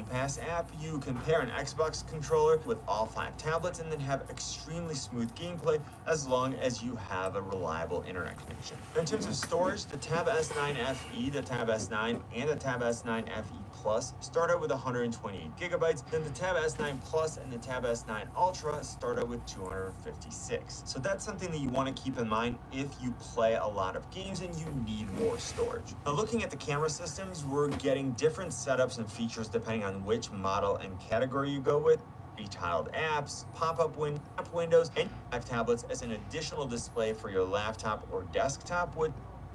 Pass app, you can pair an Xbox controller with all 5 tablets and then have extremely smooth gameplay as long as you have a reliable internet connection. In terms of storage, the Tab S9 FE, the Tab S9, and the Tab S9 FE Plus start out with 128 gigabytes, then the Tab S9 Plus and the Tab S9 Ultra start out with 256. So that's something that you want to keep in mind if you play a lot of games and you need more storage. Now, looking at the camera systems, we're getting different setups and features depending on which model and category you go with. Tiled apps, pop-up windows, and 5 tablets as an additional display for your laptop or desktop with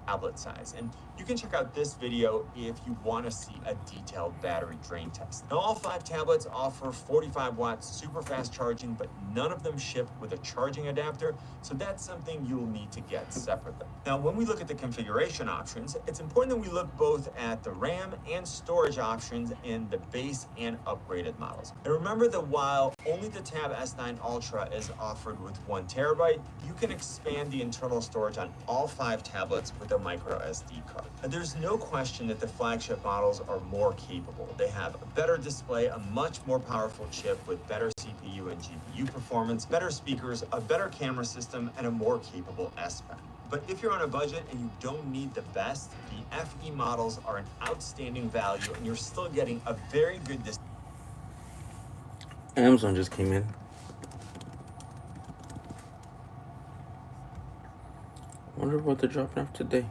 tablet size. And you can check out this video if you want to see a detailed battery drain test. Now, all 5 tablets offer 45 watts super fast charging, but none of them ship with a charging adapter, so that's something you'll need to get separately. Now, when we look at the configuration options, it's important that we look both at the RAM and storage options in the base and upgraded models. And remember that while only the Tab S9 Ultra is offered with 1 terabyte, you can expand the internal storage on all 5 tablets with a micro SD card. And there's no question that the flagship models are more capable. They have a better display, a much more powerful chip with better CPU and GPU performance, better speakers, a better camera system, and a more capable S Pen. But if you're on a budget and you don't need the best, the FE models are an outstanding value and you're still getting a very good discount. Amazon just came in. Wonder what they're dropping off today.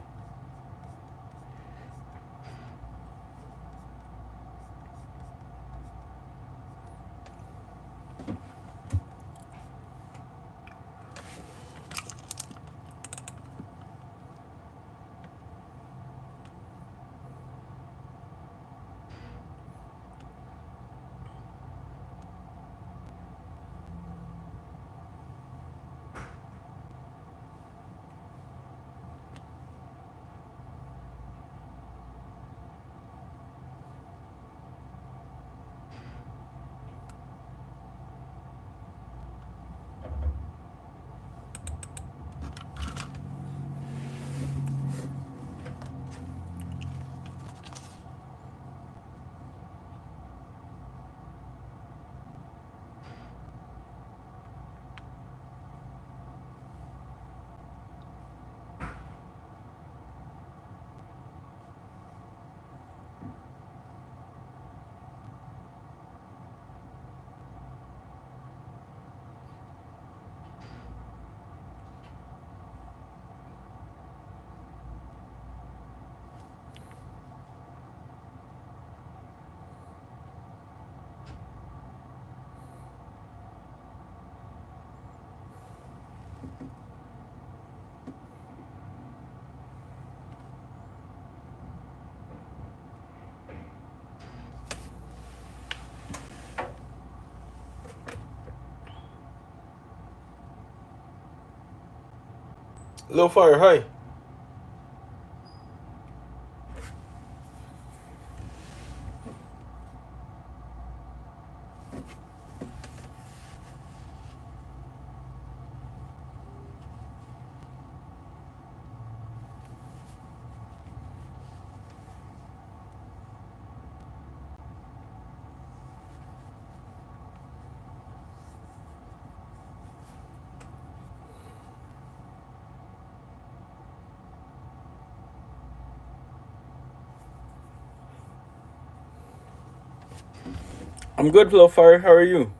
Low fire, hi. I'm good, Low fire. How are you?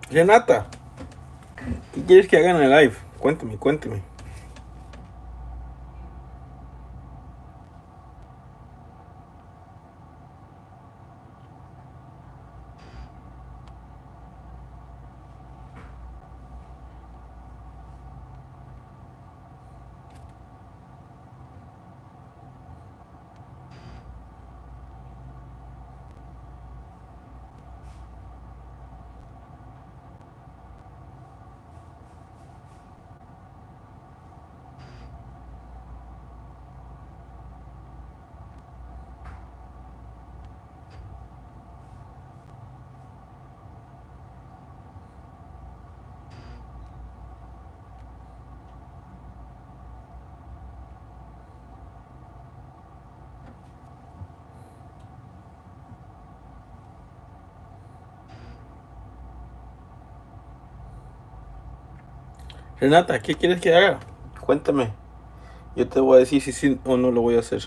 Renata, ¿qué quieres que haga en el live? Cuéntame. Renata, ¿qué quieres que haga? Cuéntame. Yo te voy a decir si sí o no lo voy a hacer.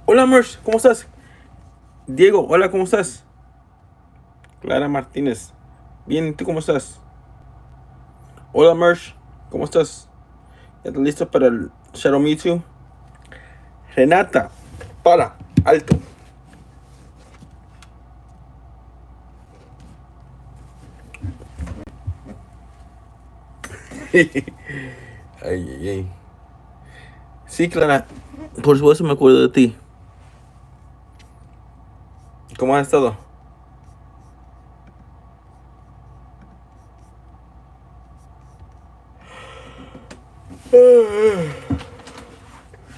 Hola, Mersh, ¿cómo estás? Diego, hola, ¿cómo estás? Clara Martínez. Bien, ¿y tú cómo estás? Hola, Mersh, ¿cómo estás? ¿Ya estás listo para el Shadow Mewtwo? Renata, alto. Ay. Sí, Clara, por supuesto me acuerdo de ti. ¿Cómo has estado?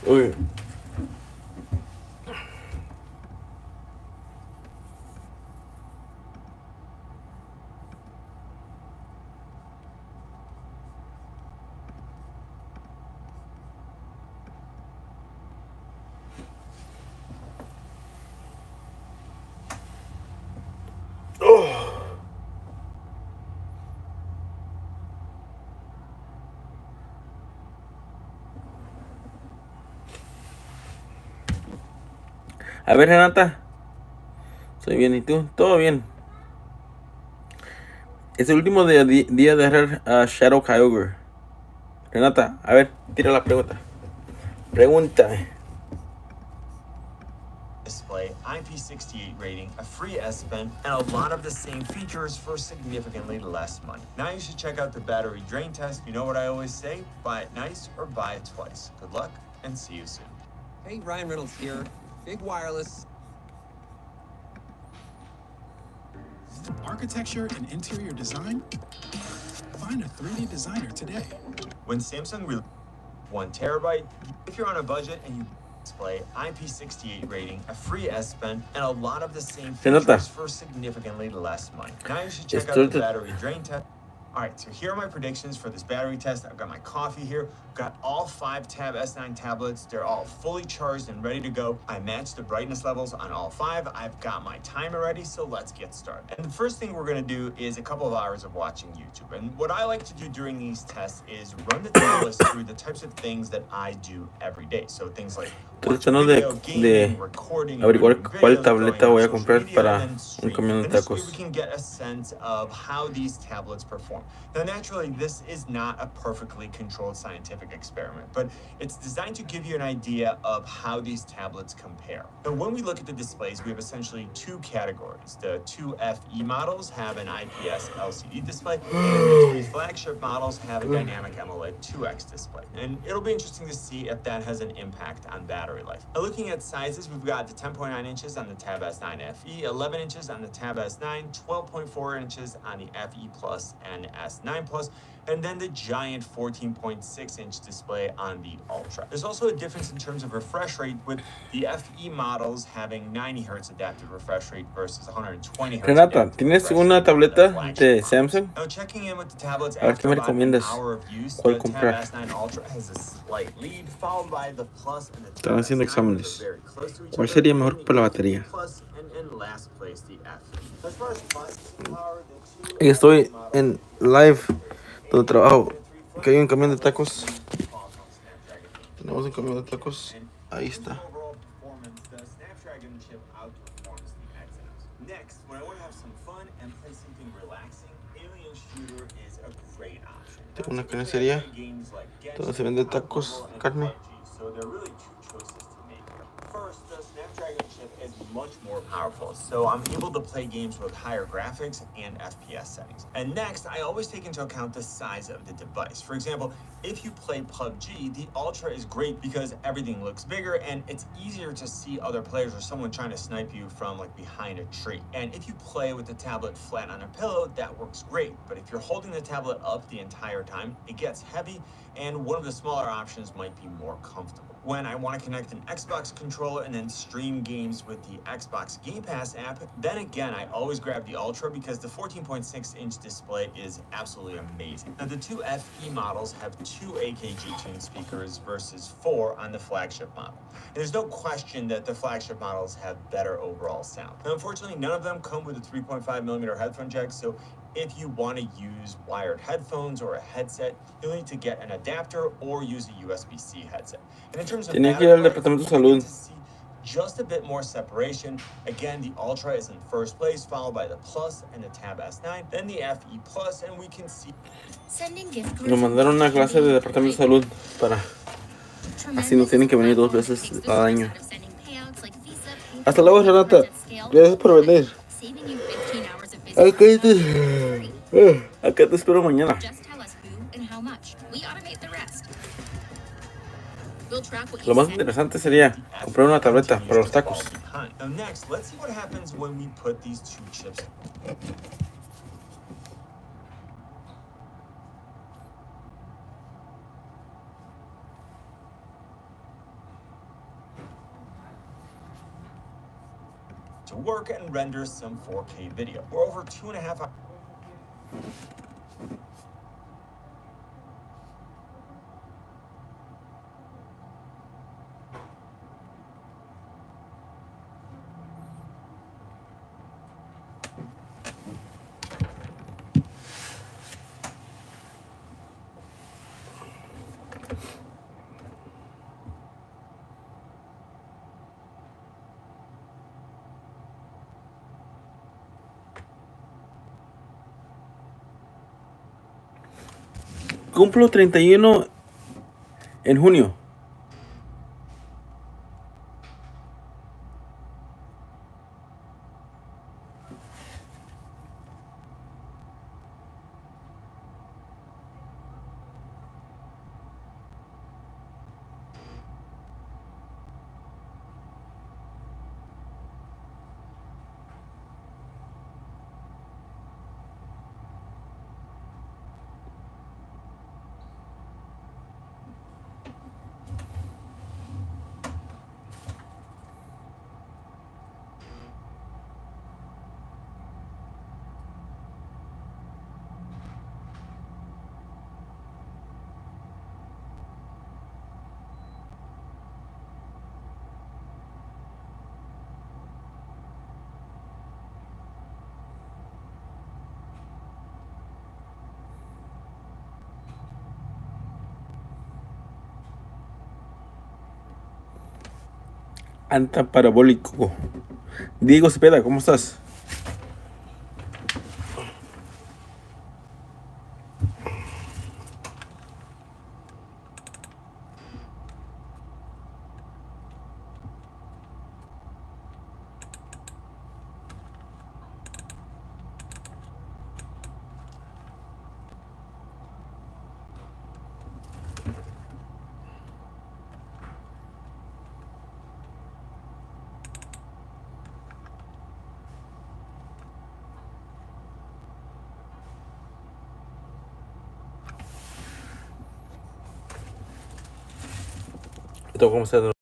Uy. A ver, Renata. Soy bien, ¿y tú? Todo bien. Es el último día de agarrar a Shadow Kyogre. Renata, a ver, tira la pregunta. Pregúntame. Display, IP68 rating, a free S Pen, and a lot of the same features for significantly less money. Now you should check out the battery drain test. You know what I always say? Buy it nice or buy it twice. Good luck and see you soon. Hey, Ryan Reynolds here. Big Wireless. Architecture and interior design? Find Find a 3D designer today. When Samsung released 1 terabyte, if you're on a budget and you display IP68 rating, a free S Pen, and a lot of the same Se nota. features for significantly less money. Now you should check out Estoy the battery drain test. All right, so here are my predictions for this battery test. I've got my coffee here. Got all 5 Tab S9 tablets. They're all fully charged and ready to go. I matched the brightness levels on all 5. I've got my timer ready, so let's get started. And the first thing we're gonna do is a couple of hours of watching YouTube. And what I like to do during these tests is run the tablets through the types of things that I do every day. So things like Estoy tratando de averiguar cuál tableta voy a comprar para un camión de tacos. We can get a sense of how these tablets perform. Now, naturally, this is not a perfectly controlled scientific experiment, but it's designed to give you an idea of how these tablets compare. Now, when we look at the displays, we have essentially 2 categories. The 2 FE models have an IPS LCD display, and the 3 flagship models have a dynamic AMOLED 2X display. And it'll be interesting to see if that has an impact on battery life. Now, looking at sizes, we've got the 10.9 inches on the Tab S9 FE, 11 inches on the Tab S9, 12.4 inches on the FE Plus and S9 Plus, and then the giant 14.6-inch display on the Ultra. There's also a difference in terms of refresh rate, with the FE models having 90 Hz adaptive refresh rate versus 120 Hz. Renata, ¿tienes una tableta de Samsung? Now, checking in with the tablets A ver, after ¿qué me about an recomiendas? hour of use, ¿Cuál the comprar? Tab S9 Ultra has a slight lead, followed by the Plus and the Están Tab haciendo S9, exámenes. which are very close to each ¿Cuál other, sería and mejor the para la FE batería? Plus, and in last place, the F. As far as processing power, the 2 Y estoy FE models en live donde trabajo. Que hay un camión de tacos. Tenemos un camión de tacos. Ahí está. Next, when I want to have some fun and play something relaxing, Alien Shooter is a great option. Tengo una carnicería donde se venden tacos, carne. So there are really 2 choices to make. First, the Snapdragon chip is much more powerful, so I'm able to play games with higher graphics and FPS settings. And next, I always take into account the size of the device. For example, if you play PUBG, the Ultra is great because everything looks bigger and it's easier to see other players or someone trying to snipe you from like behind a tree. And if you play with the tablet flat on a pillow, that works great. But if you're holding the tablet up the entire time, it gets heavy, and one of the smaller options might be more comfortable. When I want to connect an Xbox controller and then stream games with the Xbox Game Pass app, then again, I always grab the Ultra because the 14.6-inch display is absolutely amazing. Now, the 2 FE models have 2 AKG tuned speakers versus 4 on the flagship model. And there's no question that the flagship models have better overall sound. Now, unfortunately, none of them come with a 3.5mm headphone jack, so if you want to use wired headphones or a headset, you'll need to get an adapter or use a USB-C headset. And in terms of Tenía que ir al battery life, departamento de we salud. get to see just a bit more separation. Again, the Ultra is in first place, followed by the Plus and the Tab S9, then the FE Plus, and we can see Nos mandaron una clase de departamento de salud para así no tienen que venir 2 veces al año. Hasta luego, Renata. Gracias por venir. Acá te espero mañana. Lo más interesante sería comprar una tableta para los tacos. Now next, let's see what happens when we put these 2 chips. To work and render some 4K video. We're over 2.5 hours. Cumplo 31 en junio. antiparabólico. Diego Cepeda, ¿cómo estás? ¿Cómo estás?